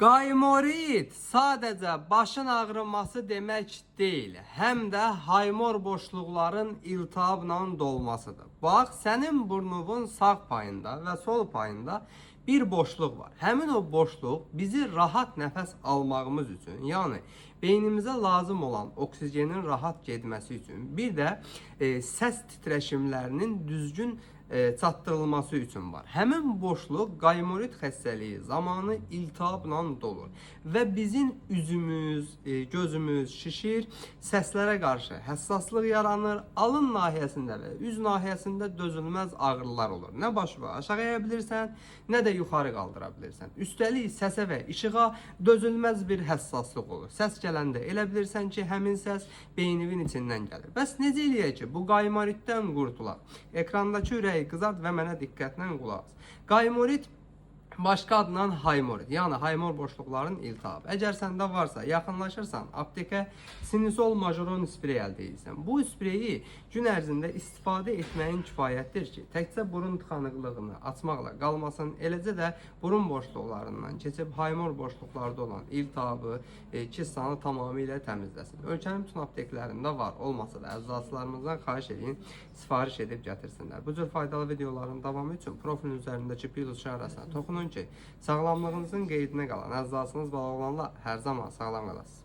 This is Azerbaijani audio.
Qaymorit sadəcə başın ağrıması demək deyil, həm də haymor boşluqların iltihabla dolmasıdır. Bax, sənin burnunun sağ payında və sol payında bir boşluq var. Həmin o boşluq bizi rahat nəfəs almağımız üçün, yəni beynimizə lazım olan oksigenin rahat getməsi üçün, bir də səs titreşimlərinin düzgün çatdırılması üçün var. Həmin boşluq qaymorit xəstəliyi zamanı iltihabla dolur və bizim üzümüz, gözümüz şişir, səslərə qarşı həssaslıq yaranır, alın nahiyəsində və üz nahiyəsində dözülməz ağrılar olur. Nə başı və aşağı eyə bilirsən, nə də yuxarı qaldıra bilirsən. Üstəlik səsə və işığa dözülməz bir həssaslıq olur. Səs gələndə elə bilirsən ki, həmin səs beyninin içindən gəlir. Bəs necə eləyək ki, bu qaymoritdən qurtulaq? Ekrandakı ürəyi qızart və mənə diqqətlə qulaq as. Qaymorit başqa adla haymorit, yəni haymor boşluqların iltihabı. Əgər səndə varsa, yaxınlaşırsan, aptekə sinisol majoron sprey əldə edirsən. Bu spreyi gün ərzində istifadə etməyin kifayətdir ki, təkcə burun tıxanıqlığını açmaqla qalmasın, eləcə də burun boşluqlarından keçib haymor boşluqlarda olan iltihabı, kissanı tamamilə təmizləsin. Ölkənin bütün apteklərində var, olmasa da əczaçılarımızdan xahiş edin, sifariş edib gətirsinlər. Bu cür faydalı videoların davamı üçün profilin üzərindəki plus işarəsine toxunun ki, sağlamlığınızın qeydinə qalan əczacınız bağlananlar hər zaman sağlam qalasınız.